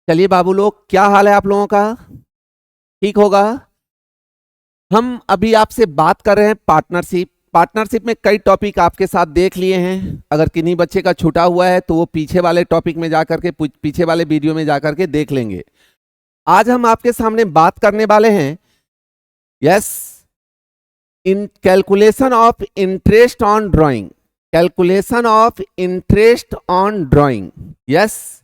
चलिए बाबू लोग, क्या हाल है आप लोगों का? ठीक होगा। हम अभी आपसे बात कर रहे हैं पार्टनरशिप। पार्टनरशिप में कई टॉपिक आपके साथ देख लिए हैं। अगर किन्हीं बच्चे का छूटा हुआ है तो वो पीछे वाले टॉपिक में जाकर के पीछे वाले वीडियो में जाकर के देख लेंगे। आज हम आपके सामने बात करने वाले हैं yes in calculation of interest on drawing. Calculation of interest on drawing. Yes,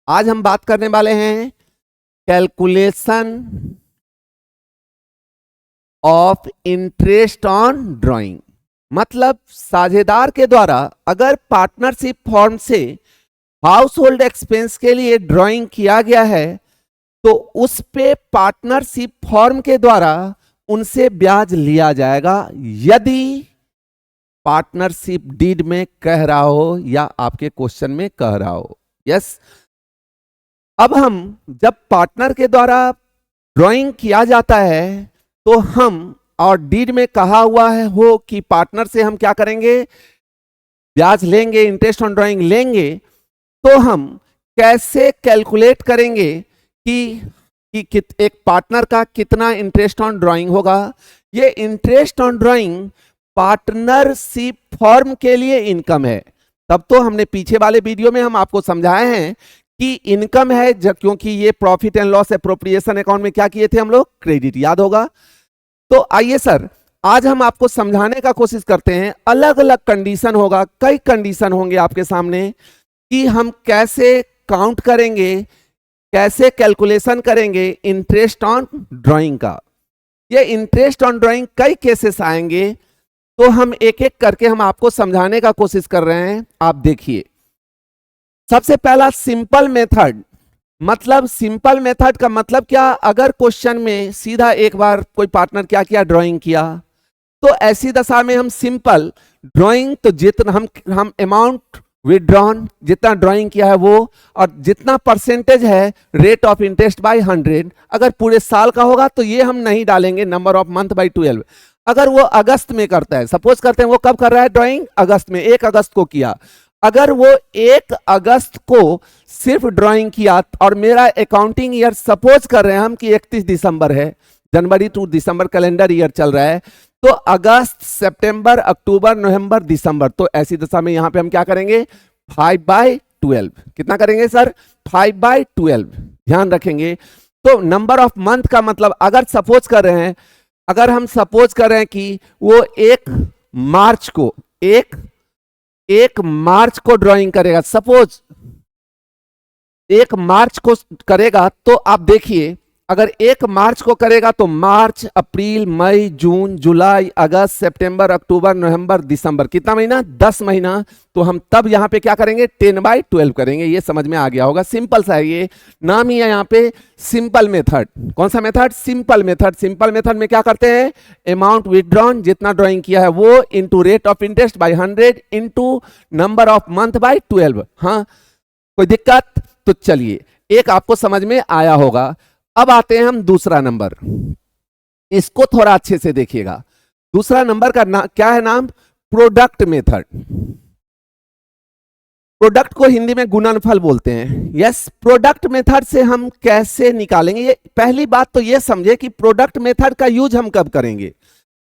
आज हम बात करने वाले हैं calculation of interest on drawing. मतलब साझेदार के द्वारा अगर पार्टनरशिप फॉर्म से हाउस होल्ड एक्सपेंस के लिए ड्राइंग किया गया है तो उस पे पार्टनरशिप फॉर्म के द्वारा उनसे ब्याज लिया जाएगा, यदि पार्टनरशिप डीड में कह रहा हो या आपके क्वेश्चन में कह रहा हो। यस, अब हम जब पार्टनर के द्वारा ड्राइंग किया जाता है तो हम और डीड में कहा हुआ है हो कि पार्टनर से हम क्या करेंगे, ब्याज लेंगे, इंटरेस्ट ऑन ड्राइंग लेंगे, तो हम कैसे कैलकुलेट करेंगे कि एक पार्टनर का कितना इंटरेस्ट ऑन ड्राइंग होगा। ये interest on drawing partnership form के लिए इनकम है। तब तो हमने पीछे वाले वीडियो में हम आपको समझाए हैं कि इनकम है, क्योंकि ये profit and loss appropriation account में क्या किए थे हम लोग, क्रेडिट, याद होगा। तो आइए सर, आज हम आपको समझाने का कोशिश करते हैं। अलग अलग कंडीशन होगा, कई कंडीशन होंगे आपके सामने कि हम कैसे काउंट करेंगे, कैसे कैलकुलेशन करेंगे इंटरेस्ट ऑन ड्राइंग का। ये इंटरेस्ट ऑन ड्राइंग कई केसेस आएंगे, तो हम एक एक करके हम आपको समझाने का कोशिश कर रहे हैं। आप देखिए, सबसे पहला सिंपल मेथड। मतलब सिंपल मेथड का मतलब क्या, अगर क्वेश्चन में सीधा एक बार कोई पार्टनर क्या किया, ड्राइंग किया, तो ऐसी दशा में हम सिंपल ड्राइंग, तो जितना हम अमाउंट विदड्रॉन, जितना ड्राइंग किया है वो, और जितना परसेंटेज है रेट ऑफ इंटरेस्ट बाय 100। अगर पूरे साल का होगा तो ये हम नहीं डालेंगे, नंबर ऑफ मंथ बाय 12। अगर वो अगस्त में करता है, सपोज करते हैं वो कब कर रहा है ड्राइंग, अगस्त में, 1 अगस्त को किया। अगर वो 1 अगस्त को सिर्फ ड्राइंग किया और मेरा अकाउंटिंग ईयर सपोज कर रहे हैं हम कि 31 दिसंबर है, जनवरी टू दिसंबर कैलेंडर ईयर चल रहा है, तो अगस्त, सितंबर, अक्टूबर, नवंबर, दिसंबर, तो ऐसी दशा में यहां पे हम क्या करेंगे, 5/12। कितना करेंगे सर, 5/12, ध्यान रखेंगे। तो नंबर ऑफ मंथ का मतलब, अगर सपोज कर रहे हैं, अगर हम सपोज कर रहे हैं कि वो 1 मार्च को ड्राइंग करेगा, सपोज 1 मार्च को करेगा, तो आप देखिए अगर 1 मार्च को करेगा तो मार्च, अप्रैल, मई, जून, जुलाई, अगस्त, सितंबर, अक्टूबर, नवंबर, दिसंबर, कितना महीना, 10 महीना। तो हम तब यहां पे क्या करेंगे, 10/12 करेंगे। ये समझ में आ गया होगा, सिंपल सा है, ये नाम ही है यहां पे सिंपल मेथड। कौन सा method, simple method. Simple method में क्या करते हैं, अमाउंट विदड्रॉन, जितना ड्राइंग किया है वो, into rate of interest by 100, into number of month by 12। हाँ, कोई दिक्कत? तो चलिए, एक आपको समझ में आया होगा। अब आते हैं हम दूसरा नंबर, इसको थोड़ा अच्छे से देखिएगा। दूसरा नंबर का क्या है नाम, प्रोडक्ट मेथड। प्रोडक्ट को हिंदी में गुणनफल बोलते हैं। यस, प्रोडक्ट मेथड से हम कैसे निकालेंगे, ये पहली बात तो ये समझे कि प्रोडक्ट मेथड का यूज हम कब करेंगे।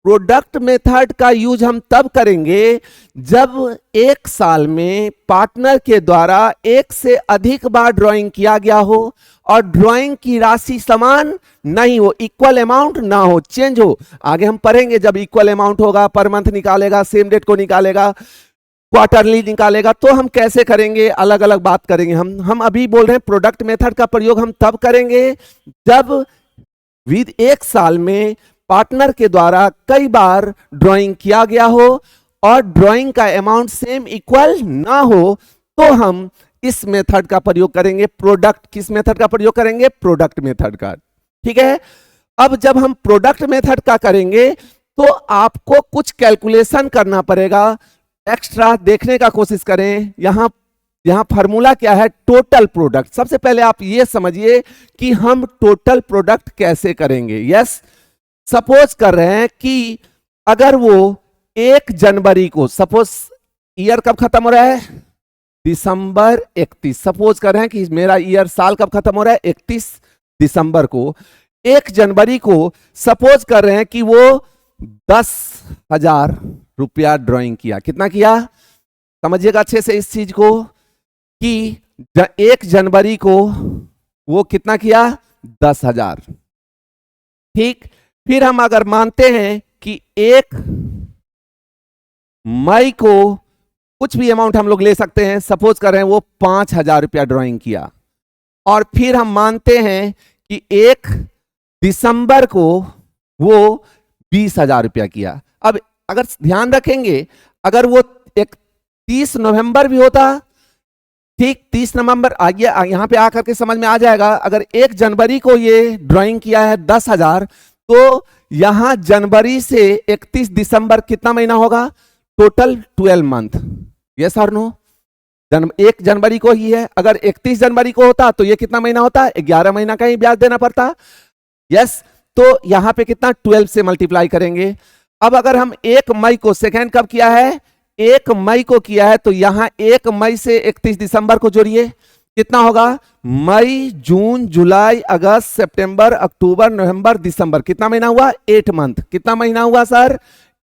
प्रोडक्ट मेथड का यूज हम तब करेंगे जब 1 साल में पार्टनर के द्वारा 1 से अधिक बार ड्राइंग किया गया हो और ड्राइंग की राशि समान नहीं हो, इक्वल अमाउंट ना हो, चेंज हो। आगे हम पढ़ेंगे, जब इक्वल अमाउंट होगा, पर मंथ निकालेगा, सेम डेट को निकालेगा, क्वार्टरली निकालेगा, तो हम कैसे करेंगे, अलग अलग बात करेंगे। हम अभी बोल रहे हैं प्रोडक्ट मेथड का प्रयोग हम तब करेंगे जब विद 1 साल में पार्टनर के द्वारा कई बार ड्राइंग किया गया हो और ड्राइंग का अमाउंट सेम इक्वल ना हो, तो हम इस मेथड का प्रयोग करेंगे। प्रोडक्ट, किस मेथड का प्रयोग करेंगे, प्रोडक्ट मेथड का। ठीक है, अब जब हम प्रोडक्ट मेथड का करेंगे तो आपको कुछ कैलकुलेशन करना पड़ेगा एक्स्ट्रा। देखने का कोशिश करें, यहां फार्मूला क्या है, टोटल प्रोडक्ट। सबसे पहले आप ये समझिए कि हम टोटल प्रोडक्ट कैसे करेंगे। यस, सपोज कर रहे हैं कि अगर वो 1 जनवरी को, सपोज ईयर कब खत्म हो रहा है, दिसंबर 31, सपोज कर रहे हैं कि मेरा ईयर साल कब खत्म हो रहा है, 31 दिसंबर को। 1 जनवरी को सपोज कर रहे हैं कि वो 10,000 रुपया ड्राइंग किया। कितना किया, समझिएगा अच्छे से इस चीज को, कि 1 जनवरी को वो कितना किया, 10,000। ठीक, फिर हम अगर मानते हैं कि 1 मई को कुछ भी अमाउंट हम लोग ले सकते हैं, सपोज कर रहे हैं वो 5,000 रुपया ड्राइंग किया, और फिर हम मानते हैं कि 1 दिसंबर को वो 20,000 रुपया किया। अब अगर ध्यान रखेंगे, अगर वो 30 नवंबर भी होता, ठीक 30 नवंबर आ गया, यहां पे आकर के समझ में आ जाएगा। अगर 1 जनवरी को ये ड्राइंग किया है 10,000, तो यहां जनवरी से 31 दिसंबर कितना महीना होगा, टोटल 12 मंथ। यस और नो, 1 जनवरी को ही है, अगर 31 जनवरी को होता तो ये कितना महीना होता, 11 महीना का ही ब्याज देना पड़ता। यस, तो यहां पे कितना, 12 से मल्टीप्लाई करेंगे। अब अगर हम 1 मई को, सेकेंड कब किया है, 1 मई को किया है, तो यहां 1 मई से 31 दिसंबर को जोड़िए, कितना होगा, मई, जून, जुलाई, अगस्त, सितंबर, अक्टूबर, नवंबर, दिसंबर, कितना महीना हुआ, 8 मंथ। कितना महीना हुआ सर,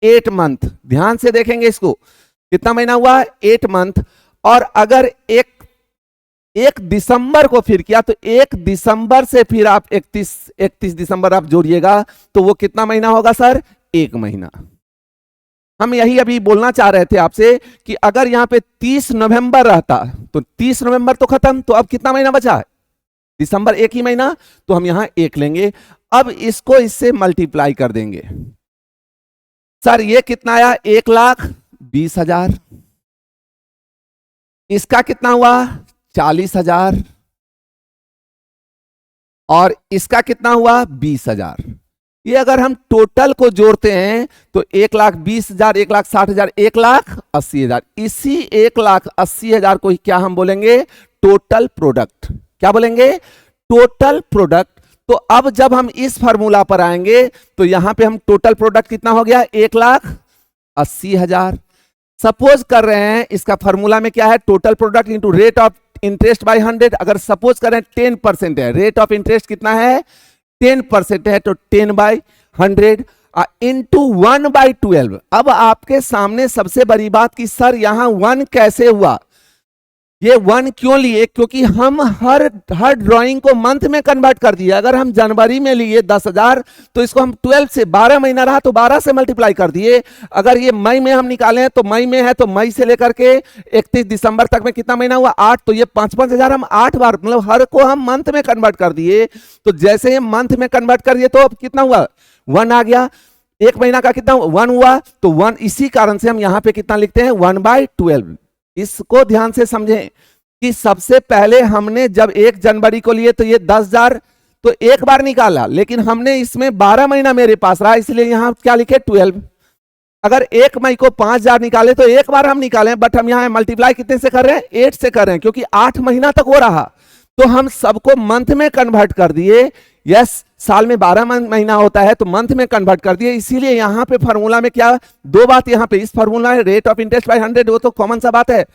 8 मंथ। ध्यान से देखेंगे इसको, कितना महीना हुआ, 8 मंथ। और अगर 1 दिसंबर को फिर किया, तो 1 दिसंबर से फिर आप 31 दिसंबर आप जोड़िएगा, तो वो कितना महीना होगा सर, 1 महीना। हम यही अभी बोलना चाह रहे थे आपसे कि अगर यहां पे 30 नवंबर रहता, तो 30 नवंबर तो खत्म, तो अब कितना महीना बचा है, दिसंबर 1 ही महीना, तो हम यहां 1 लेंगे। अब इसको इससे मल्टीप्लाई कर देंगे। सर ये कितना आया, 1,20,000। इसका कितना हुआ, 40,000, और इसका कितना हुआ, 20,000। ये अगर हम टोटल को जोड़ते हैं तो 1,20,000, 1,60,000, 1,80,000। इसी 1,80,000 को क्या हम बोलेंगे, टोटल प्रोडक्ट। क्या बोलेंगे, टोटल प्रोडक्ट। तो अब जब हम इस फार्मूला पर आएंगे तो यहां पे हम टोटल प्रोडक्ट कितना हो गया, 1,80,000। सपोज कर रहे हैं इसका फार्मूला में क्या है, total product into rate of interest by 100। अगर सपोज करें 10% है, रेट ऑफ इंटरेस्ट कितना है, 10% है, तो 10/100 इंटू 1/12। अब आपके सामने सबसे बड़ी बात कि सर यहां 1 कैसे हुआ, ये 1 क्यों लिए, क्योंकि हम हर ड्राइंग को मंथ में कन्वर्ट कर दिए। अगर हम जनवरी में लिए 10,000, तो इसको हम 12 से, 12 महीना रहा तो 12 से मल्टीप्लाई कर दिए। अगर ये मई में हम निकाले हैं तो मई में है, तो मई से लेकर के 31 दिसंबर तक में कितना महीना हुआ, 8। तो ये 5,000 हम 8 बार, मतलब हर को हम मंथ में कन्वर्ट कर दिए। तो जैसे हम मंथ में कन्वर्ट कर दिए तो अब कितना हुआ, 1 आ गया। 1 महीना का कितना 1 हुआ, तो 1, इसी कारण से हम यहां पे कितना लिखते हैं, 1/12। इसको ध्यान से समझें कि सबसे पहले हमने जब 1 जनवरी को लिए तो ये 10,000 तो एक बार निकाला, लेकिन हमने इसमें 12 महीना मेरे पास रहा, इसलिए यहां क्या लिखे, 12। अगर 1 मई को 5,000 निकाले तो एक बार हम निकालें, बट हम यहां मल्टीप्लाई कितने से कर रहे हैं, 8 से कर रहे हैं, क्योंकि 8 महीना तक हो रहा। तो हम सबको मंथ में कन्वर्ट कर दिए। यस, साल में 12 महीना होता है, तो मंथ में कन्वर्ट कर दिए। इसीलिए यहां पे फार्मूला में क्या, 2 बात यहां पे इस फार्मूला है, रेट ऑफ इंटरेस्ट बाय 100, वो तो कॉमन सा बात है,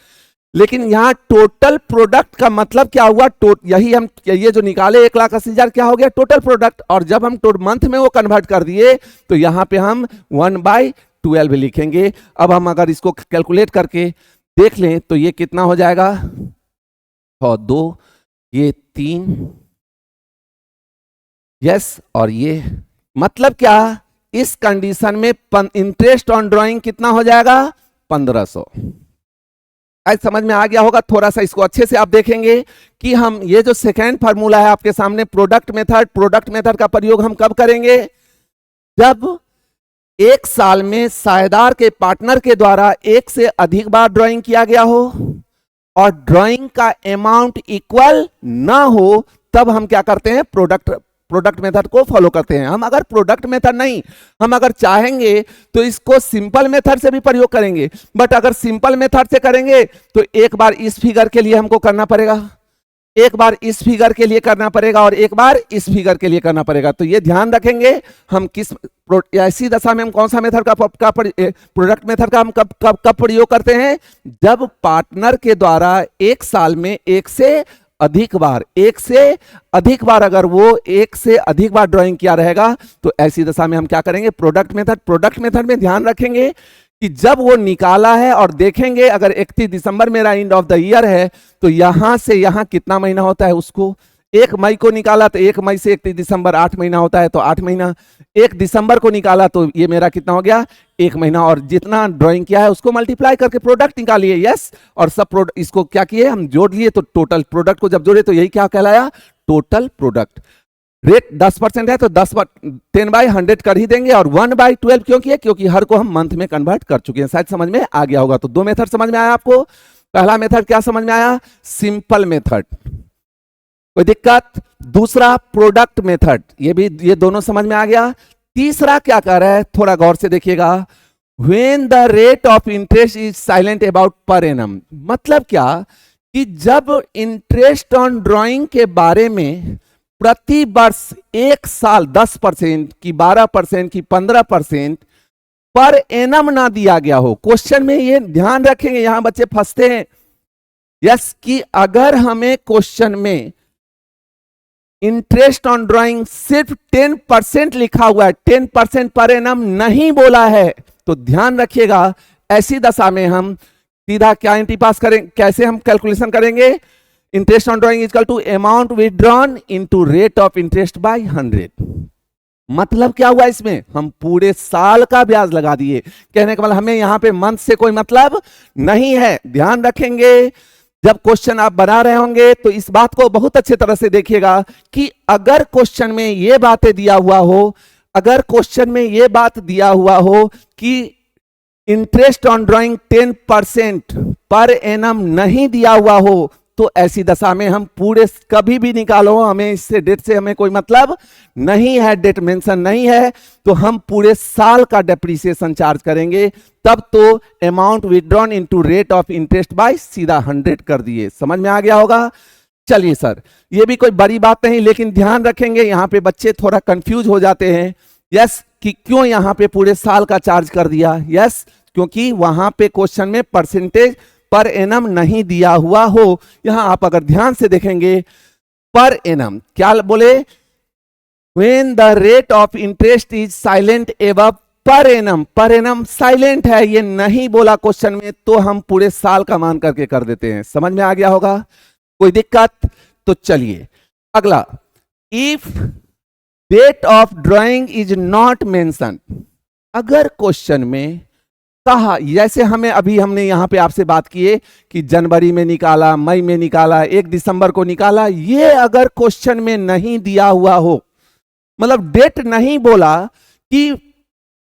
लेकिन यहां टोटल प्रोडक्ट का मतलब क्या हुआ, यही हम ये जो निकाले 1,80,000 क्या हो गया, टोटल प्रोडक्ट। और जब हम मंथ में वो कन्वर्ट कर दिए तो यहां पे हम 1/12 लिखेंगे। अब हम अगर इसको कैलकुलेट करके देख लें तो ये कितना हो जाएगा, और 2, ये 3, यस, और ये मतलब क्या, इस कंडीशन में इंटरेस्ट ऑन ड्राइंग कितना हो जाएगा, 1,500। आज समझ में आ गया होगा। थोड़ा सा इसको अच्छे से आप देखेंगे कि हम ये जो सेकेंड फार्मूला है आपके सामने, प्रोडक्ट मेथड का प्रयोग हम कब करेंगे, जब 1 साल में साझेदार के पार्टनर के द्वारा 1 से अधिक बार ड्राइंग किया गया हो और ड्राइंग का अमाउंट इक्वल ना हो, तब हम क्या करते हैं, प्रोडक्ट मेथड को फॉलो करते हैं। हम अगर प्रोडक्ट मेथड नहीं, हम अगर चाहेंगे तो इसको सिंपल मेथड से भी प्रयोग करेंगे, बट अगर सिंपल मेथड से करेंगे तो एक बार इस फिगर के लिए हमको करना पड़ेगा, एक बार इस फिगर के लिए करना पड़ेगा और एक बार इस फिगर के लिए करना पड़ेगा। तो ये ध्यान रखेंगे हम किस ऐसी दशा में हम कौन सा मेथड का प्रोडक्ट मेथड का हम कब प्रयोग करते हैं, जब पार्टनर के द्वारा एक साल में एक से अधिक बार अगर वो एक से अधिक बार ड्राइंग किया रहेगा तो ऐसी दशा में हम क्या करेंगे, प्रोडक्ट मेथड में ध्यान रखेंगे कि जब वो निकाला है और देखेंगे अगर 31 दिसंबर मेरा एंड ऑफ द ईयर है तो यहां से यहां कितना महीना होता है, उसको 1 मई को निकाला तो 1 मई से 31 दिसंबर 8 महीना होता है, तो 8 महीना। 1 दिसंबर को निकाला तो ये मेरा कितना हो गया, 1 महीना, और जितना ड्राइंग किया है उसको मल्टीप्लाई करके प्रोडक्ट निकालिए। यस, और सब प्रोडक्ट इसको क्या किए हम जोड़ लिए, तो टोटल प्रोडक्ट को जब जोड़े तो यही क्या कहलाया, टोटल प्रोडक्ट। रेट 10% है तो 10/100 कर ही देंगे, और 1/12 क्यों किए, क्योंकि हर को हम मंथ में कन्वर्ट कर चुके हैं। शायद समझ में आ गया होगा। तो 2 मेथड समझ में आया आपको। पहला मेथड क्या समझ में आया, सिंपल मेथड, कोई दिक्कत। दूसरा प्रोडक्ट मेथड, ये दोनों समझ में आ गया। तीसरा क्या कर रहा है, थोड़ा गौर से देखिएगा, when the rate of interest is silent about per annum. मतलब क्या कि जब इंटरेस्ट ऑन ड्राइंग के बारे में प्रति वर्ष एक साल 10% की 12% की 15% पर एनम ना दिया गया हो। क्वेश्चन में ये ध्यान रखेंगे, यहां बच्चे फंसते हैं। यस, कि अगर हमें क्वेश्चन में इंटरेस्ट ऑन ड्राइंग सिर्फ 10% लिखा हुआ है, 10% पर एनम नहीं बोला है, तो ध्यान रखिएगा ऐसी दशा में हम सीधा क्या एंट्री पास करें, कैसे हम कैलकुलेशन करेंगे, interest on drawing equal to amount withdrawn into rate of interest by 100। मतलब क्या हुआ, इसमें हम पूरे साल का ब्याज लगा दिए। कहने का मतलब हमें यहां पे मंथ से कोई मतलब नहीं है। ध्यान रखेंगे जब क्वेश्चन आप बना रहे होंगे तो इस बात को बहुत अच्छे तरह से देखिएगा कि अगर क्वेश्चन में ये बातें दिया हुआ हो, अगर क्वेश्चन में ये बात दिया हुआ हो कि interest on drawing 10% per annum नहीं दिया हुआ हो, तो ऐसी दशा में हम पूरे कभी भी निकालो, हमें इससे डेट से हमें कोई मतलब नहीं है, डेट मेंशन नहीं है, तो हम पूरे साल का डेप्रिसिएशन चार्ज करेंगे। तब तो amount withdrawn into rate of interest bye सीधा 100 कर दिए। समझ में आ गया होगा। चलिए सर, ये भी कोई बड़ी बात नहीं, लेकिन ध्यान रखेंगे यहां पे बच्चे थोड़ा कंफ्यूज हो जाते हैं। यस, कि क्यों यहां पे पूरे साल का चार्ज कर दिया। यस, क्योंकि वहां पे क्वेश्चन में परसेंटेज पर एनम नहीं दिया हुआ हो। यहां आप अगर ध्यान से देखेंगे पर एनम क्या बोले, when the rate of interest is silent above per annum silent है, ये नहीं बोला क्वेश्चन में, तो हम पूरे साल का मान करके कर देते हैं। समझ में आ गया होगा, कोई दिक्कत। तो चलिए अगला, if date of drawing is not mention. अगर क्वेश्चन में कहा, जैसे हमने यहां पे आपसे बात की है कि जनवरी में निकाला, मई में निकाला, 1 दिसंबर को निकाला, ये अगर क्वेश्चन में नहीं दिया हुआ हो, मतलब डेट नहीं बोला कि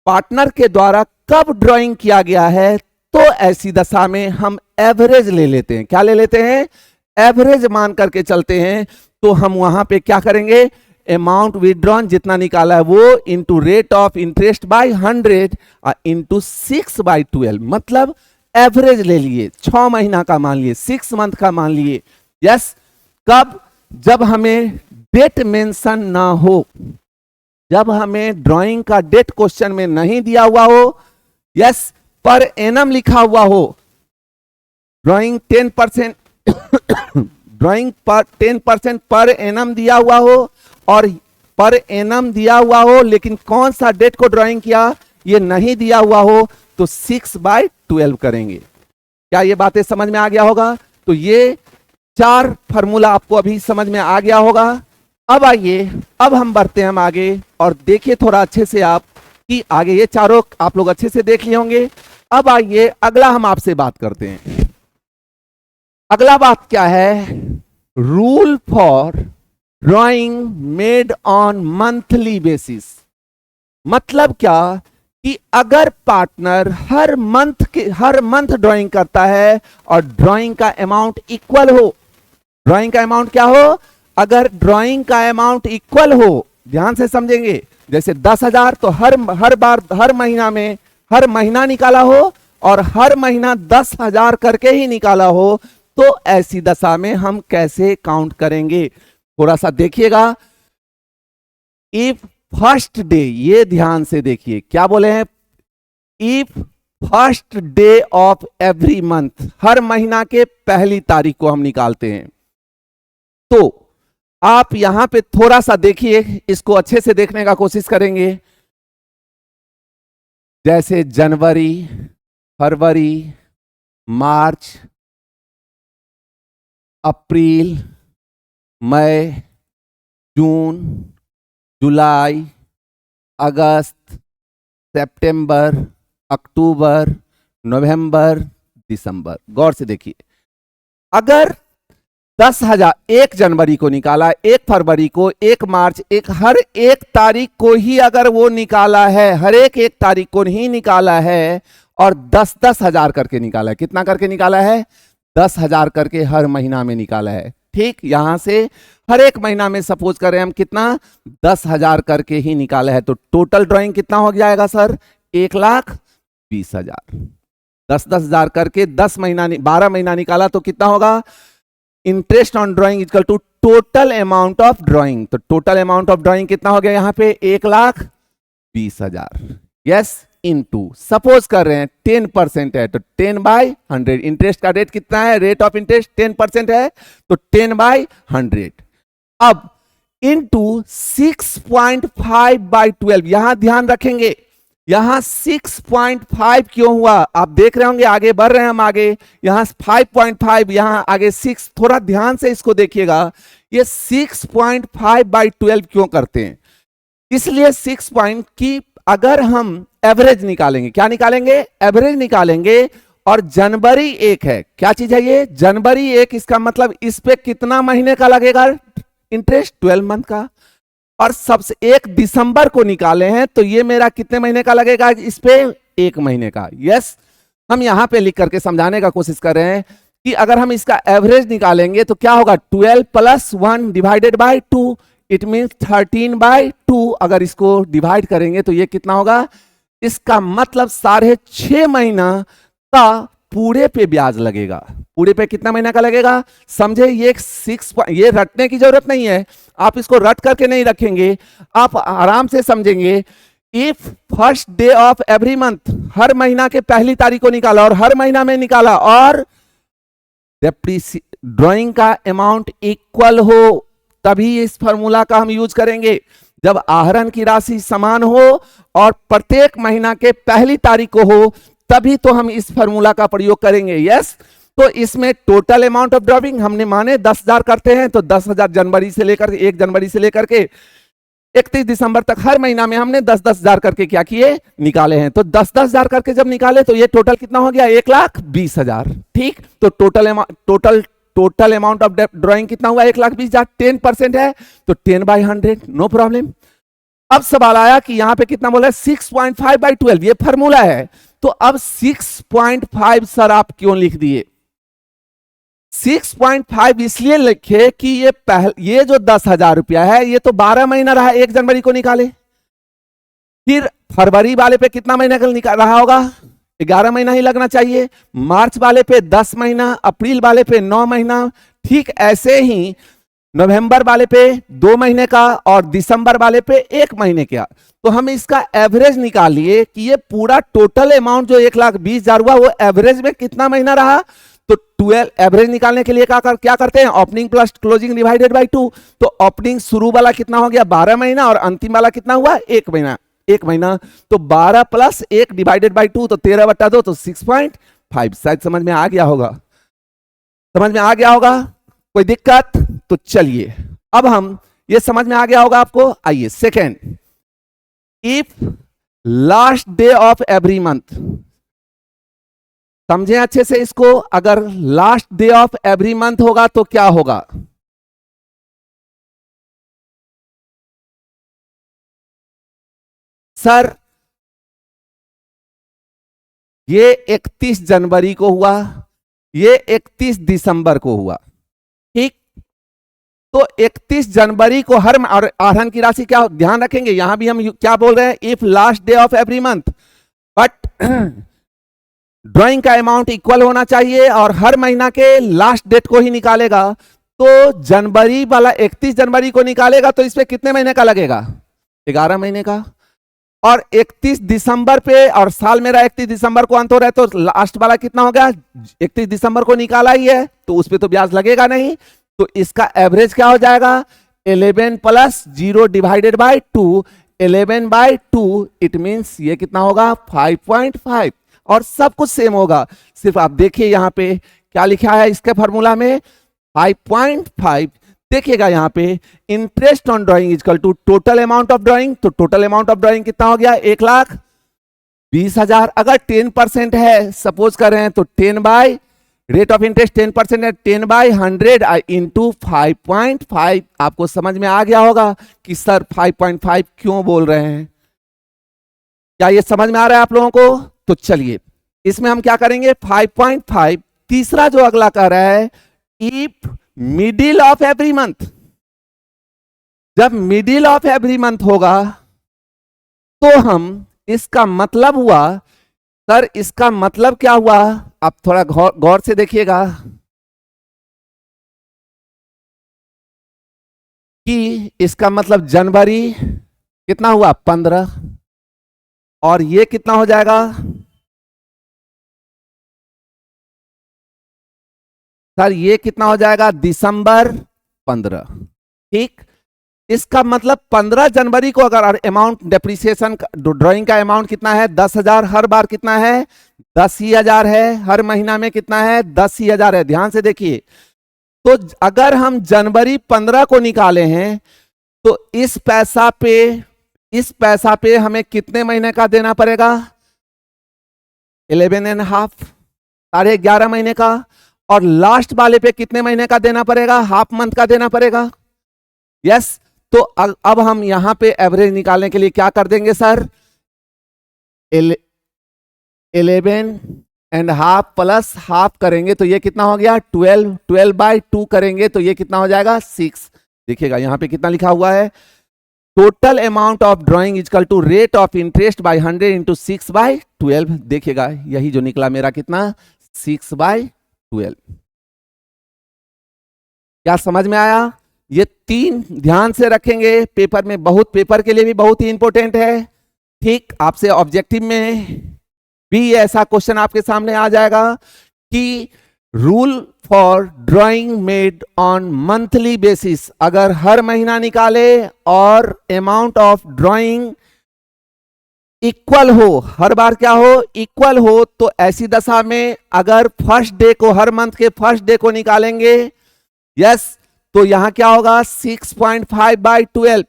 पार्टनर के द्वारा कब ड्राइंग किया गया है, तो ऐसी दशा में हम एवरेज ले लेते हैं। क्या ले लेते हैं, एवरेज मान करके चलते हैं। तो हम वहां पे क्या करेंगे, अमाउंट विथड्रॉन जितना निकाला है वो into rate of interest by 100 into 6/12, मतलब एवरेज ले लिए, 6 महीना का मान लिए, 6 मंथ का मान लिए। यस, कब, जब हमें डेट मेंशन ना हो, जब हमें ड्राइंग का डेट क्वेश्चन में नहीं दिया हुआ हो। यस, पर एनम लिखा हुआ हो, ड्राइंग 10% ड्राइंग पर 10% पर एनम दिया हुआ हो, और पर एनम दिया हुआ हो, लेकिन कौन सा डेट को ड्राइंग किया ये नहीं दिया हुआ हो, तो 6/12 करेंगे। क्या ये बातें समझ में आ गया होगा। तो ये 4 फार्मूला आपको अभी समझ में आ गया होगा। अब आइए, अब हम बढ़ते हैं हम आगे, और देखिए थोड़ा अच्छे से आप कि आगे ये चारों आप लोग अच्छे से देख लिए होंगे। अब आइए अगला हम आपसे बात करते हैं। अगला बात क्या है, rule for drawing made on monthly basis. मतलब क्या कि अगर पार्टनर हर मंथ ड्राइंग करता है और ड्राइंग का अमाउंट इक्वल हो, ड्राइंग का अमाउंट क्या हो, अगर ड्राइंग का अमाउंट इक्वल हो, ध्यान से समझेंगे, जैसे 10,000 तो हर महीना में हर महीना निकाला हो और हर महीना 10,000 करके ही निकाला हो, तो ऐसी दशा में हम कैसे काउंट करेंगे, थोड़ा सा देखिएगा। इफ फर्स्ट डे, ये ध्यान से देखिए क्या बोले हैं, if first day of every month, हर महीना के पहली तारीख को हम निकालते हैं। तो आप यहां पे थोड़ा सा देखिए, इसको अच्छे से देखने का कोशिश करेंगे। जैसे जनवरी, फरवरी, मार्च, अप्रैल, मई, जून, जुलाई, अगस्त, सितंबर, अक्टूबर, नवंबर, दिसंबर। गौर से देखिए, अगर 10,000 1 जनवरी को निकाला, 1 फरवरी को, 1 मार्च, हर एक तारीख को ही अगर वो निकाला है, हर एक तारीख को नहीं निकाला है, और 10-10 हजार करके निकाला है। कितना करके निकाला है? 10,000 करके हर महीना में निकाला है। ठीक, यहां से हर एक महीना में सपोज करें हम कितना, 10,000 करके ही निकाला है। तो टोटल ड्राइंग कितना हो जाएगा सर? 1,20,000। 10-10 हजार करके 10 महीना 12 महीना निकाला तो कितना होगा? Interest on drawing equal to total amount of drawing. तो टोटल अमाउंट ऑफ ड्राइंग कितना हो गया यहां पे? 1,20,000। यस, इनटू सपोज कर रहे हैं 10% है तो 10/100। इंटरेस्ट का रेट कितना है? रेट ऑफ इंटरेस्ट 10% है तो 10/100। अब इनटू 6.5/12। यहां ध्यान रखेंगे, यहां 6.5 क्यों हुआ? आप देख रहे होंगे, आगे बढ़ रहे हैं हम आगे, यहां 5.5, यहां आगे 6। थोड़ा ध्यान से इसको देखिएगा, ये 6.5/12 क्यों करते हैं? इसलिए 6 पॉइंट की अगर हम एवरेज निकालेंगे, क्या निकालेंगे? एवरेज निकालेंगे। और जनवरी 1 है, क्या चीज है ये? जनवरी 1। इसका मतलब इस पे कितना महीने का लगेगा इंटरेस्ट? 12 मंथ का। और सबसे 1 दिसंबर को निकाले हैं तो ये मेरा कितने महीने का लगेगा इस पे? 1 महीने का। यस, हम यहां पे लिख करके समझाने का कोशिश कर रहे हैं कि अगर हम इसका एवरेज निकालेंगे तो क्या होगा? 12 + 1 डिवाइडेड बाय 2, इट मींस 13/2। अगर इसको डिवाइड करेंगे तो ये कितना होगा? इसका मतलब 6.5 महीना का पूरे पे ब्याज लगेगा। पूरे पे कितना महीना का लगेगा? समझे? ये 6, ये रटने की जरूरत नहीं है, आप इसको रट करके नहीं रखेंगे, आप आराम से समझेंगे। If first day of every month, हर महीना के पहली तारीख को निकाला और हर महीना में निकाला, और ड्राइंग का अमाउंट इक्वल हो, तभी इस फॉर्मूला का हम यूज करेंगे। जब आहरण की राशि समान हो और प्रत्येक महीना के पहली तारीख को हो, तभी तो हम इस फॉर्मूला का प्रयोग करेंगे। यस, तो इसमें टोटल अमाउंट ऑफ ड्रॉइंग हमने माने 10,000 करते हैं तो 10,000 जनवरी से लेकर 1 जनवरी से लेकर के 31 दिसंबर तक हर महीना में हमने 10-10 हजार करके क्या किए? निकाले हैं। तो 10-10 हजार करके जब निकाले तो ये टोटल कितना हो गया? 1,20,000। ठीक, तो टोटल अमाउंट ऑफ ड्राइंग कितना हुआ? 1,20,000। 10% है तो 10/100, नो प्रॉब्लम। अब सवाल आया कि यहां पे कितना बोला है? 6.5/12, ये फॉर्मूला है। तो अब 6.5 सर आप क्यों लिख दिए? 6.5 इसलिए लिखे कि ये जो 10,000 रुपया है ये तो 12 महीना रहा, 1 जनवरी को निकाले। फिर फरवरी वाले पे कितना महीना का निकाल रहा होगा? 11 महीना ही लगना चाहिए। मार्च वाले पे 10 महीना, अप्रैल वाले पे 9 महीना। ठीक ऐसे ही नवंबर वाले पे 2 महीने का और दिसंबर वाले पे 1 महीने का। तो हम इसका एवरेज निकाल लिए कि ये पूरा टोटल अमाउंट जो 1,20,000 हुआ वो एवरेज में कितना महीना रहा। तो 12 एवरेज निकालने के लिए क्या करते हैं? Opening plus closing divided by 2। तो ओपनिंग शुरू वाला कितना हो गया? 12 महीना, और अंतिम वाला कितना हुआ? 1 महीना। 1 महीना तो 12 + 1 डिवाइडेड बाय 2 तो 13/2 तो 6.5। शायद समझ में आ गया होगा, समझ में आ गया होगा, कोई दिक्कत? तो चलिए अब हम, ये समझ में आ गया होगा आपको। आइए second, if last day of every month, समझें अच्छे से इसको। अगर last day of every month होगा तो क्या होगा? सर ये 31 जनवरी को हुआ, ये 31 दिसंबर को हुआ। ठीक, तो 31 जनवरी को हर, और आहरण की राशि क्या ध्यान रखेंगे, यहां भी हम क्या बोल रहे हैं? If last day of every month, but drawing का अमाउंट इक्वल होना चाहिए और हर महीना के लास्ट डेट को ही निकालेगा। तो जनवरी वाला 31 जनवरी को निकालेगा तो इस पे कितने महीने का लगेगा? 11 महीने का। और 31 दिसंबर पे, और साल मेरा 31 दिसंबर को अंत हो रहा है, तो लास्ट वाला कितना हो गया? 31 दिसंबर को निकाला ही है, तो उस पे तो ब्याज लगेगा नहीं। तो इसका एवरेज क्या हो जाएगा? 11 plus 0 divided by 2, 11/2। It means ये कितना होगा? 5.5। और सब कुछ सेम होगा, सिर्फ आप देखिए यहां पे क्या लिखा है इसके फॉर्मूला में, 5.5। देखिएगा यहाँ पे interest on drawing equal to total amount of drawing. तो टोटल अमाउंट ऑफ ड्राइंग कितना हो गया? 1,20,000। अगर 10% है सपोज कर रहे हैं, तो 10 बाई रेट ऑफ इंटरेस्ट 10% है, 10/100 इंटू 5.5। आपको समझ में आ गया होगा कि सर 5.5 क्यों बोल रहे हैं। क्या ये समझ में आ रहा है आप लोगों को? तो चलिए इसमें हम क्या करेंगे, 5.5। तीसरा जो अगला कह रहा है, if middle of every month. जब मिडिल ऑफ एवरी मंथ होगा तो हम, इसका मतलब हुआ, सर इसका मतलब क्या हुआ? आप थोड़ा गौर से देखिएगा कि इसका मतलब जनवरी कितना हुआ? 15। और ये कितना हो जाएगा? सर ये कितना हो जाएगा? दिसंबर 15। ठीक। इसका मतलब 15 जनवरी को अगर अमाउंट डेप्रिसिएशन ड्राइंग का अमाउंट कितना है? 10,000। हर बार कितना है? 10,000 है। हर महीना में कितना है? 10,000 है। ध्यान से देखिए, तो अगर हम जनवरी 15 को निकाले हैं तो इस पैसा पे हमें कितने महीने का देना पड़ेगा? 11.5, 11.5 महीने का। और लास्ट वाले पे कितने महीने का देना पड़ेगा? हाफ मंथ का देना पड़ेगा। यस। तो अब हम यहां पे एवरेज निकालने के लिए क्या कर देंगे सर? 11.5 प्लस हाफ करेंगे तो ये कितना हो गया? 12। 12/2 करेंगे तो ये कितना हो जाएगा? 6। देखिएगा यहां पे कितना लिखा हुआ है, total amount of drawing equal to rate of interest by 100 into 6/12। देखिएगा यही जो निकला मेरा, कितना? 6/12। क्या समझ में आया? ये 3 ध्यान से रखेंगे, पेपर में पेपर के लिए भी बहुत ही इंपॉर्टेंट है। ठीक, आपसे ऑब्जेक्टिव में भी ऐसा क्वेश्चन आपके सामने आ जाएगा कि rule for drawing made on monthly basis. अगर हर महीना निकाले और अमाउंट ऑफ ड्राइंग इक्वल हो, हर बार क्या हो? इक्वल हो, तो ऐसी दशा में अगर फर्स्ट डे को, हर मंथ के फर्स्ट डे को निकालेंगे, यस, तो यहां क्या होगा? 6.5/12।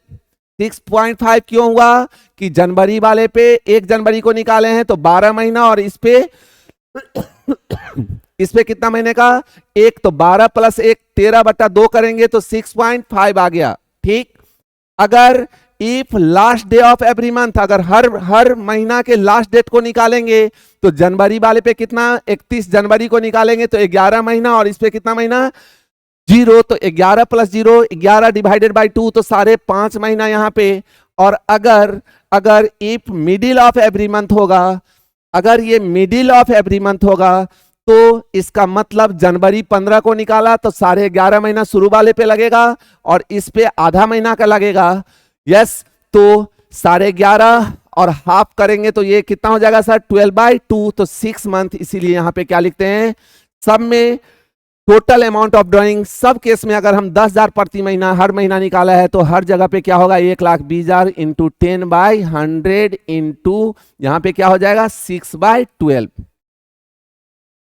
6.5 क्यों हुआ? कि जनवरी वाले पे 1 जनवरी को निकाले हैं तो 12 महीना, और इस पे कितना महीने का? 1। तो 12 प्लस 1 13/2 करेंगे तो 6.5 आ गया। ठीक। अगर if last day of every month, अगर हर महीना के लास्ट डेट को निकालेंगे तो जनवरी वाले पे कितना? 31 जनवरी को निकालेंगे तो 11 महीना, और इस पे कितना महीना? 0। तो 11 प्लस 0 11 डिवाइडेड बाई 2, तो 5.5 महीना यहां पे। और अगर if middle of every month होगा, अगर ये मिडिल ऑफ एवरी मंथ होगा तो इसका मतलब जनवरी 15 को निकाला तो 11.5 महीना शुरू वाले पे लगेगा और इस पे आधा महीना का लगेगा। यस। तो 11.5 और हाफ करेंगे तो ये कितना हो जाएगा सर? 12/2। तो 6 मंथ। इसीलिए यहां पे क्या लिखते हैं? सब में टोटल अमाउंट ऑफ ड्राइंग, सब केस में अगर हम 10,000 प्रति महीना हर महीना निकाला है तो हर जगह पे क्या होगा? 1,20,000 इंटू 10/100 इंटू यहां पे क्या हो जाएगा? 6/12।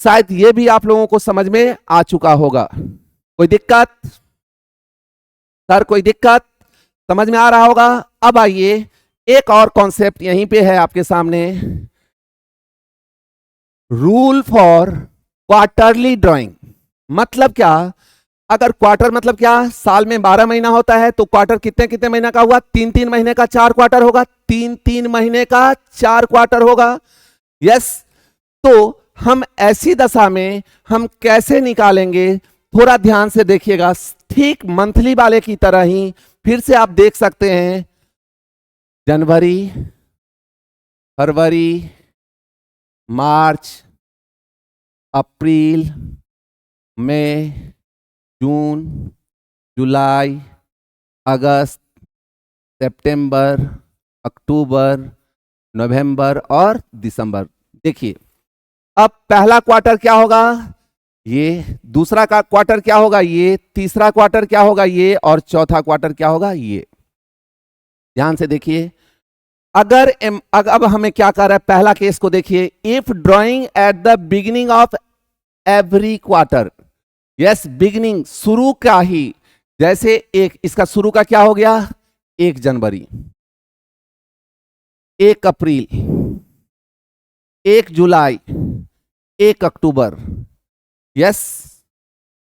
शायद ये भी आप लोगों को समझ में आ चुका होगा। कोई दिक्कत सर? कोई दिक्कत? समझ में आ रहा होगा। अब आइए एक और कॉन्सेप्ट यहीं पे है आपके सामने, रूल फॉर क्वार्टरली ड्राइंग। मतलब क्या? अगर क्वार्टर मतलब क्या? साल में 12 महीना होता है तो क्वार्टर कितने कितने महीने का हुआ? 3-3 महीने का 4 क्वार्टर होगा। 3-3 महीने का 4 क्वार्टर होगा। यस। तो हम ऐसी दशा में हम कैसे निकालेंगे? थोड़ा ध्यान से देखिएगा। ठीक मंथली वाले की तरह ही फिर से आप देख सकते हैं, जनवरी, फरवरी, मार्च, अप्रैल, मई, जून, जुलाई, अगस्त, सितंबर, अक्टूबर, नवंबर और दिसंबर। देखिए अब पहला क्वार्टर क्या होगा, ये दूसरा का क्वार्टर क्या होगा, ये तीसरा क्वार्टर क्या होगा, ये और चौथा क्वार्टर क्या होगा, ये। ध्यान से देखिए, अगर अब हमें क्या कर रहा है, पहला केस को देखिए, if drawing at the beginning of every quarter, yes beginning शुरू का ही, जैसे एक इसका शुरू का क्या हो गया, 1 जनवरी, 1 अप्रैल, 1 जुलाई, 1 अक्टूबर, यस।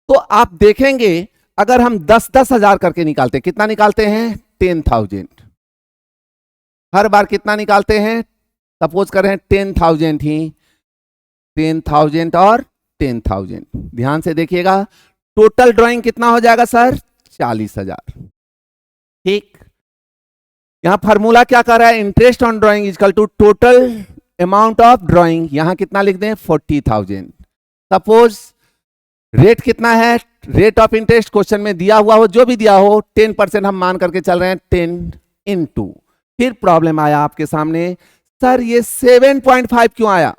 तो आप देखेंगे अगर हम 10-10 हजार करके निकालते हैं, कितना निकालते हैं, 10,000। हर बार कितना निकालते हैं, सपोज करें 10,000 ही, 10,000 और 10,000। ध्यान से देखिएगा, टोटल ड्राइंग कितना हो जाएगा सर, 40,000। ठीक, यहां फॉर्मूला क्या कर रहा है, interest on drawing equal to total amount of drawing, यहां कितना लिख दें, 40,000। सपोज रेट कितना है, रेट ऑफ इंटरेस्ट क्वेश्चन में दिया हुआ हो, जो भी दिया हो 10% हम मान करके चल रहे हैं, 10 इंटू, फिर प्रॉब्लम आया आपके सामने, सर ये 7.5 क्यों आया।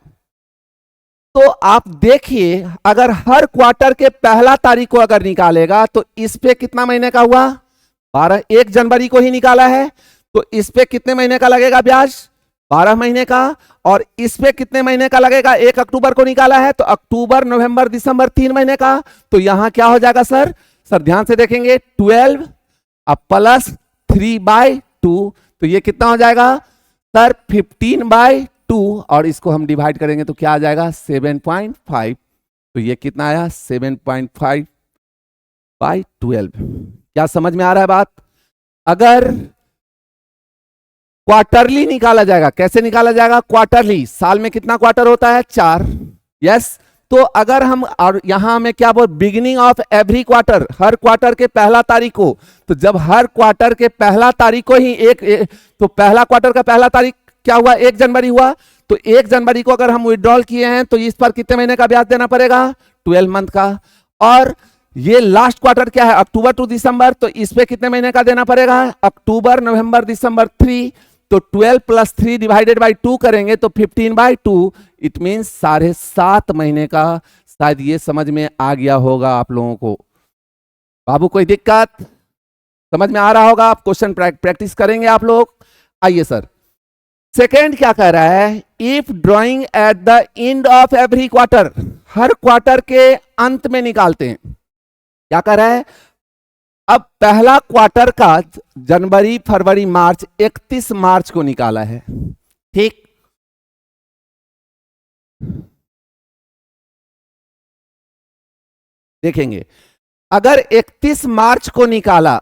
तो आप देखिए, अगर हर क्वार्टर के पहला तारीख को अगर निकालेगा तो इस पे कितना महीने का हुआ, 12, 1 जनवरी को ही निकाला है, तो इस पे कितने महीने का लगेगा ब्याज, 12 महीने का, और इस पे कितने महीने का लगेगा, 1 अक्टूबर को निकाला है तो अक्टूबर, नवंबर, दिसंबर 3 महीने का। तो यहां क्या हो जाएगा सर ध्यान से देखेंगे, 12 अब प्लस 3/2, तो ये कितना हो जाएगा सर, 15/2, और इसको हम डिवाइड करेंगे तो क्या आ जाएगा, 7.5। तो ये कितना आया, 7.5/12। क्या समझ में आ रहा है बात। अगर क्वार्टरली निकाला जाएगा, कैसे निकाला जाएगा, क्वार्टरली, साल में कितना क्वार्टर होता है, 4, यस। तो अगर हम, और यहां हमें क्या बोल, beginning of every quarter, her quarter के पहला तारीख को, तो जब हर क्वार्टर के पहला तारीख को ही तो पहला क्वार्टर का पहला तारीख क्या हुआ, 1 जनवरी हुआ, तो 1 जनवरी को अगर हम विड्रॉल किए हैं तो इस पर कितने महीने का ब्याज देना पड़ेगा, 12 मंथ का। और ये लास्ट क्वार्टर क्या है, अक्टूबर टू दिसंबर, तो इस पे कितने महीने का देना पड़ेगा, अक्टूबर, नवंबर, दिसंबर 3, तो 12 + 3 डिवाइडेड बाई 2 करेंगे तो 15/2, इट मीन्स 7.5 महीने का। शायद ये समझ में आ गया होगा आप लोगों को। बाबू कोई दिक्कत, समझ में आ रहा होगा, आप क्वेश्चन प्रैक्टिस करेंगे आप लोग। आइए सर, सेकेंड क्या कह रहा है, if drawing at the end of every quarter, her quarter के अंत में निकालते हैं, क्या कह रहा है, अब पहला क्वार्टर का जनवरी, फरवरी, मार्च, 31 मार्च को निकाला है, ठीक। देखेंगे अगर 31 मार्च को निकाला,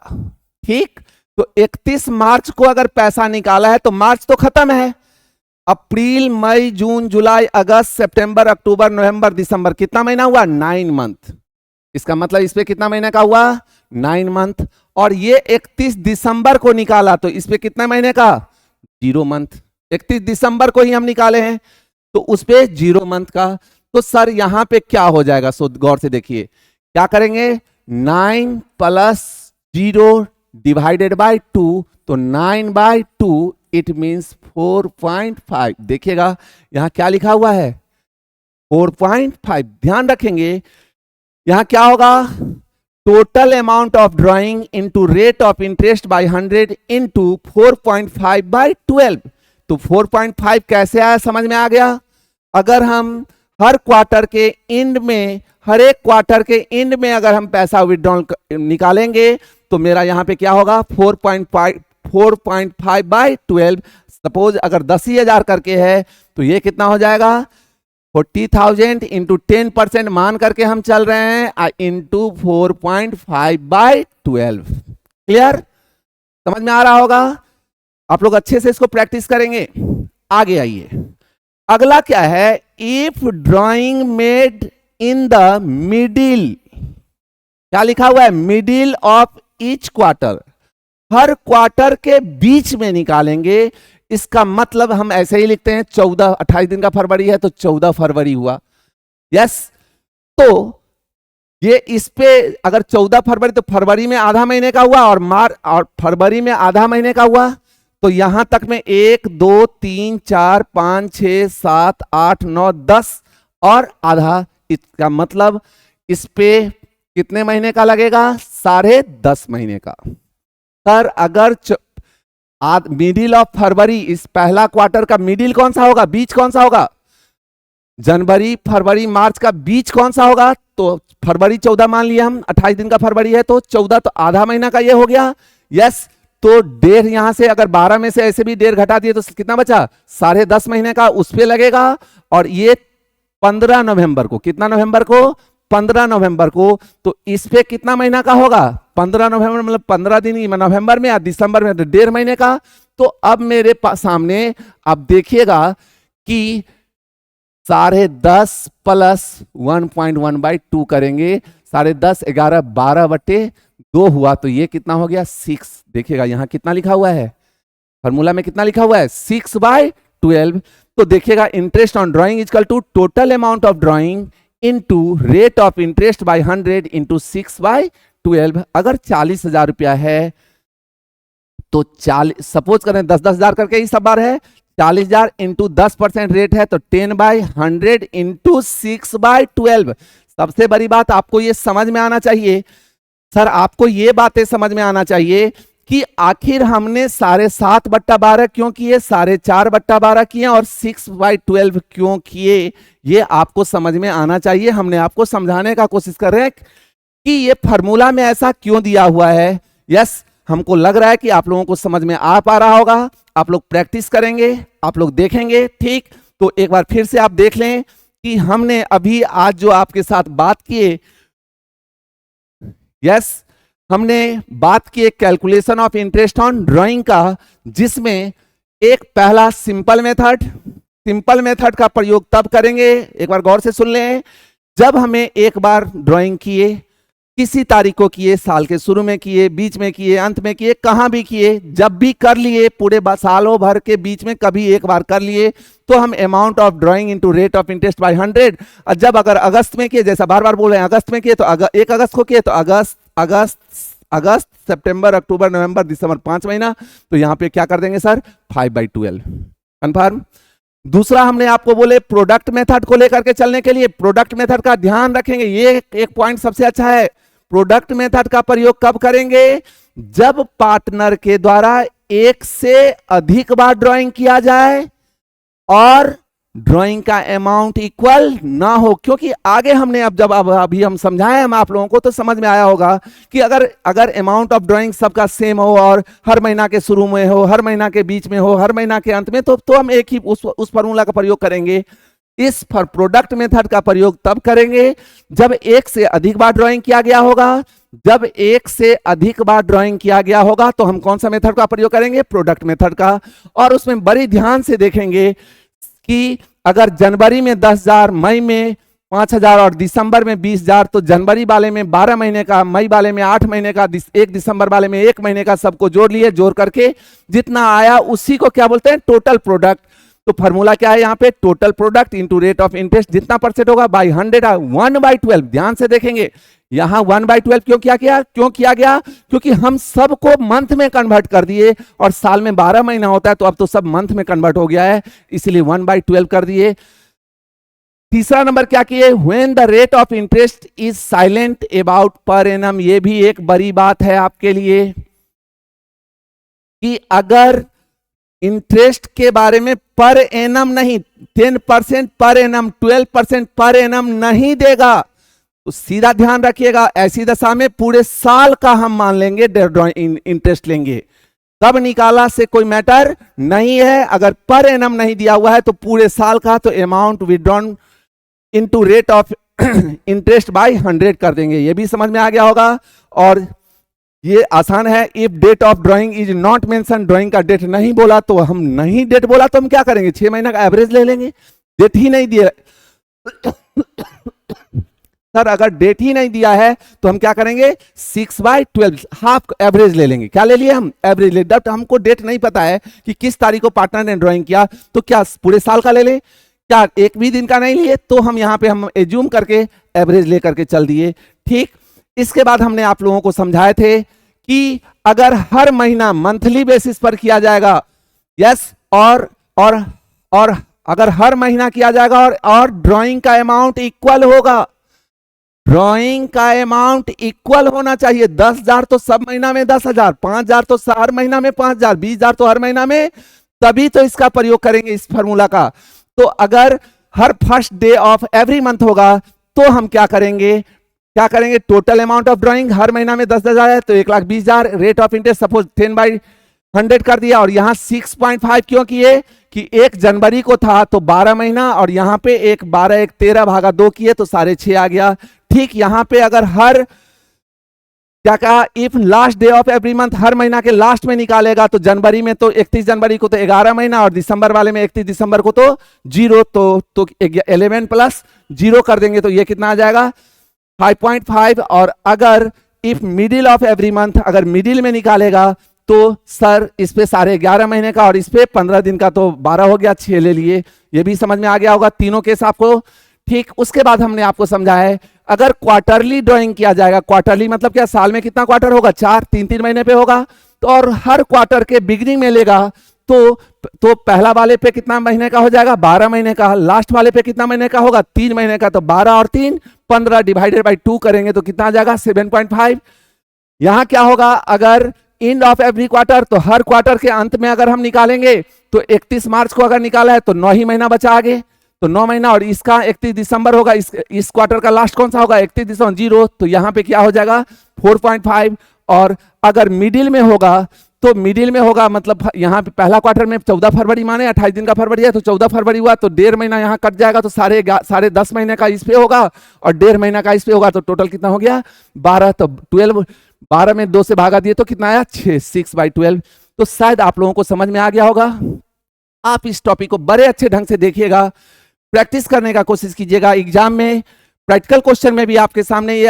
ठीक, तो 31 मार्च को अगर पैसा निकाला है तो मार्च तो खत्म है, अप्रैल, मई, जून, जुलाई, अगस्त, सितंबर, अक्टूबर, नवंबर, दिसंबर, कितना महीना हुआ, 9 मंथ। इसका मतलब इस पे कितना महीने का हुआ, 9 मंथ। और ये 31 दिसंबर को निकाला तो इस पे कितने महीने का, 0 मंथ। 31 दिसंबर को ही हम निकाले हैं तो उस पे 0 मंथ का। तो सर यहां पे क्या हो जाएगा, सो गौर से देखिए, क्या करेंगे, 9 + 0 डिवाइडेड बाय 2, तो 9/2, इट मींस 4.5। देखिएगा यहां क्या लिखा हुआ है, 4.5। ध्यान रखेंगे यहां क्या होगा, total amount of drawing into rate of interest by 100 into 4.5/12। तो 4.5 कैसे आया, समझ में आ गया। अगर हम हर क्वार्टर के एंड में, हर एक क्वार्टर के एंड में अगर हम पैसा विड्रॉल निकालेंगे तो मेरा यहां पे क्या होगा, 4.5/12। सपोज अगर 10,000 करके है तो ये कितना हो जाएगा, 40,000 इंटू 10% मान करके हम चल रहे हैं, इंटू 4.5/12। क्लियर, समझ में आ रहा होगा। आप लोग अच्छे से इसको प्रैक्टिस करेंगे। आगे आइए, अगला क्या है, if drawing made in the middle, क्या लिखा हुआ है, middle of each quarter, her quarter के बीच में निकालेंगे। इसका मतलब हम ऐसे ही लिखते हैं, 14, 28 दिन का फरवरी है तो 14 फरवरी हुआ, यस। तो ये इस पे अगर 14 फरवरी तो फरवरी में आधा महीने का हुआ और फरवरी में आधा महीने का हुआ, तो यहां तक में 1 2 3 4 5 6 7 8 9 10 और आधा, इसका मतलब इस पे कितने महीने का लगेगा? 10.5 महीने का। सर अगर मिडिल ऑफ फरवरी, इस पहला क्वार्टर का मिडिल कौन सा होगा, बीच कौन सा होगा? जनवरी फरवरी मार्च का बीच कौन सा होगा? तो फरवरी 14 मान लिया हम, 28 दिन का फरवरी है तो 14, तो आधा महीना का ये हो गया। यस, तो 1.5 यहां से अगर 12 में से ऐसे भी 1.5 घटा दिए तो कितना बचा? 10.5 महीने का उस पे लगेगा। और ये 15 नवंबर को, कितना नवंबर को? 15 नवंबर को, तो इस पे कितना महीना का होगा? 15 नवंबर मतलब 15 दिन ही नवंबर में या दिसंबर में, 1.5 महीने का। तो अब मेरे सामने आप देखिएगा कि 10.5 प्लस 1.1/2 करेंगे, 10.5 11 12/2 हुआ, तो ये कितना हो गया? 6। देखिएगा यहां कितना लिखा हुआ है, फॉर्मूला में कितना लिखा हुआ है? 6/12। तो देखिएगा interest on drawing equal to total amount of drawing into rate of interest by 100 into 6/12। अगर 40,000 रुपया है तो 40, सपोज करें 10-10 हजार करके ही सब बार है, 40,000 इंटू 10% रेट है तो 10/100 इंटू 6/12। सबसे बड़ी बात आपको ये समझ में आना चाहिए, सर आपको ये बातें समझ में आना चाहिए कि आखिर हमने 7.5/12 क्यों किए, 4.5/12 किए और 6/12 क्यों किए, ये आपको समझ में आना चाहिए। हमने आपको समझाने का कोशिश कर रहे हैं कि ये फॉर्मूला में ऐसा क्यों दिया हुआ है। यस, हमको लग रहा है कि आप लोगों को समझ में आ पा रहा होगा। आप लोग प्रैक्टिस करेंगे, आप लोग देखेंगे, ठीक। तो एक बार फिर से आप देख लें कि हमने अभी आज जो आपके साथ बात किए, यस, हमने बात की calculation of interest on drawing का, जिसमें एक पहला सिंपल मेथड का प्रयोग तब करेंगे, एक बार गौर से सुन लें, जब हमें एक बार ड्राइंग किए, किसी तारीख को किए, साल के शुरू में किए, बीच में किए, अंत में किए, कहां भी किए, जब भी कर लिए, पूरे सालों भर के बीच में कभी एक बार कर लिए, तो हम amount of drawing into rate of interest by 100। और जब अगर अगस्त में किए, जैसा बार बार बोल रहे हैं, अगस्त में किए तो 1 अगस्त को किए तो अगस्त सितंबर अक्टूबर नवंबर दिसंबर 5 महीना, तो यहां पे क्या कर देंगे सर? 5/12 कंफर्म। दूसरा हमने आपको बोले प्रोडक्ट मेथड को लेकर के चलने के लिए, प्रोडक्ट मेथड का ध्यान रखेंगे, ये एक पॉइंट सबसे अच्छा है। प्रोडक्ट मेथड का प्रयोग कब करेंगे? जब पार्टनर के द्वारा एक से अधिक बार ड्राइंग किया जाए और ड्राइंग का अमाउंट इक्वल ना हो। क्योंकि आगे हमने अभी हम समझाए हम आप लोगों को, तो समझ में आया होगा कि अगर अमाउंट ऑफ ड्राइंग सबका सेम हो और हर महीना के शुरू में हो, हर महीना के बीच में हो, हर महीना के अंत में, तो हम एक ही उस फॉर्मूला का प्रयोग करेंगे। इस प्रोडक्ट मेथड का प्रयोग तब करेंगे जब एक से अधिक बार ड्राइंग किया गया होगा। जब एक से अधिक बार ड्राइंग किया गया होगा तो हम कौन सा मेथड का प्रयोग करेंगे? प्रोडक्ट मेथड का। और उसमें बड़ी ध्यान से देखेंगे कि अगर जनवरी में 10,000, मई में 5,000 और दिसंबर में 20,000, तो जनवरी वाले में 12 महीने का, मई वाले में 8 महीने का, 1 दिसंबर वाले में 1 महीने का, सबको जोड़ लिए, जोड़ करके जितना आया उसी को क्या बोलते हैं? Total product. तो फॉर्मूला क्या है यहाँ पे? Total product into rate of interest, जितना परसेंट होगा बाय 100, 1/12। ध्यान से देखेंगे यहां 1/12 क्यों किया गया? क्योंकि हम सबको मंथ में कन्वर्ट कर दिए और साल में 12 महीना होता है, तो अब तो सब मंथ में कन्वर्ट हो गया है, इसलिए 1/12 कर दिए। तीसरा नंबर क्या किए? When the rate of interest is silent about per annum. ये भी एक बड़ी बात है आपके लिए कि अगर इंटरेस्ट के बारे में पर एनम नहीं, 10% पर एनम, 12% पर एनम नहीं देगा, तो सीधा ध्यान रखिएगा, ऐसी दशा में पूरे साल का हम मान लेंगे इंटरेस्ट लेंगे। कब निकाला से कोई मैटर नहीं है। अगर पर एनम नहीं दिया हुआ है तो पूरे साल का, तो amount withdrawn into rate of interest by 100 कर देंगे। ये भी समझ में आ गया होगा। और ये आसान है। If date of drawing is not mention, drawing का डेट नहीं बोला तो हम नहीं डेट बोला तो हम क्या करेंगे? 6 महीना का एवरेज ले लेंगे। डेट ही नहीं दिया सर, अगर डेट ही नहीं दिया है तो हम क्या करेंगे? 6/12 हाफ एवरेज ले लेंगे। क्या ले लिए हम? एवरेज ले। जब हमको डेट नहीं पता है कि किस तारीख को पार्टनर ने ड्राइंग किया, तो क्या पूरे साल का ले लें? क्या एक भी दिन का नहीं लिए, तो हम यहाँ पे हम एज्यूम करके एवरेज लेकर के चल दिए। ठीक, इसके बाद हमने आप लोगों को समझाए थे कि अगर हर महीना मंथली बेसिस पर किया जाएगा, यस, और अगर हर महीना किया जाएगा और ड्राइंग का अमाउंट इक्वल होगा, ड्राइंग का अमाउंट इक्वल होना चाहिए। 10,000 तो सब महीना में 10,000, 5,000 तो हर महीना में 5,000, 20,000 तो हर महीना में, तभी तो इसका प्रयोग करेंगे इस फॉर्मूला का। तो अगर हर first day of every month होगा तो हम क्या करेंगे, टोटल अमाउंट ऑफ ड्राइंग हर महीना में 10,000 है तो 1,20,000, रेट ऑफ इंटरेस्ट सपोज 10/100 कर दिया, और यहां 6.5 क्यों किए कि 1 जनवरी को था तो 12 महीना, और यहां पे 12 1 13 भागा 2 किए तो 6.5 आ गया। ठीक, यहां पे अगर हर क्या कहा, if last day of every month, हर महीना के लास्ट में निकालेगा तो जनवरी में तो 31 जनवरी को तो 11 महीना, और दिसंबर वाले में 31 दिसंबर को तो 0, तो 11 प्लस 0 कर देंगे तो ये कितना आ जाएगा 5.5। और अगर if middle of every month, अगर मिडिल में निकालेगा तो सर इस पे 11.5 महीने का और इस पे 15 दिन का तो 12 हो गया, 6 ले लिए। ये भी समझ में आ गया होगा तीनों केस आपको। ठीक, उसके बाद हमने आपको समझाया है अगर क्वार्टरली ड्राइंग किया जाएगा, क्वार्टरली मतलब क्या, साल में कितना क्वार्टर होगा, 4, 3 महीने पे होगा, तो और हर क्वार्टर के बिगिनिंग में लेगा तो पहला वाले पे कितना महीने का हो जाएगा, 12 महीने का, लास्ट वाले पे कितना महीने का होगा, 3 महीने का, तो 12 और 3 15 डिवाइडेड बाई 2 करेंगे तो कितना आ जाएगा 7.5। यहां क्या होगा, अगर एंड ऑफ एवरी क्वार्टर, तो हर क्वार्टर के अंत में अगर हम निकालेंगे तो 31 मार्च को अगर निकाला है तो 9 ही महीना बचा आगे, तो 9 महीना, और इसका 31 दिसंबर होगा, इस क्वार्टर का लास्ट कौन सा होगा 31 दिसंबर 0, तो यहां पे क्या हो जाएगा 4.5। और अगर मिडिल में होगा तो मिडिल में होगा मतलब यहाँ पे पहला क्वार्टर में 14 फरवरी माने 28 दिन का फरवरी है तो 14 फरवरी हुआ तो 1.5 महीना यहाँ कट जाएगा तो साढ़े 10 महीने का इस पे होगा और 1.5 महीना का इस पे होगा, तो टोटल कितना हो गया 12, तो 12, 12 में 2 से भागा दिए तो कितना आया 6/12। तो शायद आप लोगों को समझ में आ गया होगा। आप इस टॉपिक को बड़े अच्छे ढंग से देखिएगा, प्रैक्टिस करने का कोशिश कीजिएगा। एग्जाम में प्रैक्टिकल क्वेश्चन में भी आपके सामने ये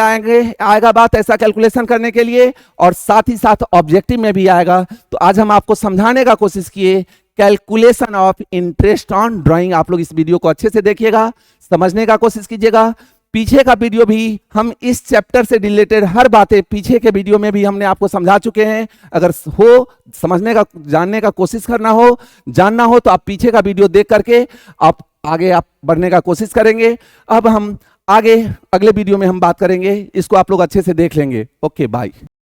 आएगा बात ऐसा कैलकुलेशन करने के लिए, और साथ ही साथ ऑब्जेक्टिव में भी आएगा। तो आज हम आपको समझाने का कोशिश किए calculation of interest on drawing. आप लोग इस वीडियो को अच्छे से देखिएगा, समझने का कोशिश कीजिएगा। पीछे का वीडियो भी हम इस चैप्टर से रिलेटेड हर बातें पीछे के वीडियो में भी हमने आपको समझा चुके हैं। अगर हो समझने का, जानने का कोशिश करना हो, जानना हो तो आप पीछे का वीडियो देख करके आप आगे आप बढ़ने का कोशिश करेंगे। अब हम आगे अगले वीडियो में हम बात करेंगे, इसको आप लोग अच्छे से देख लेंगे। Okay, bye.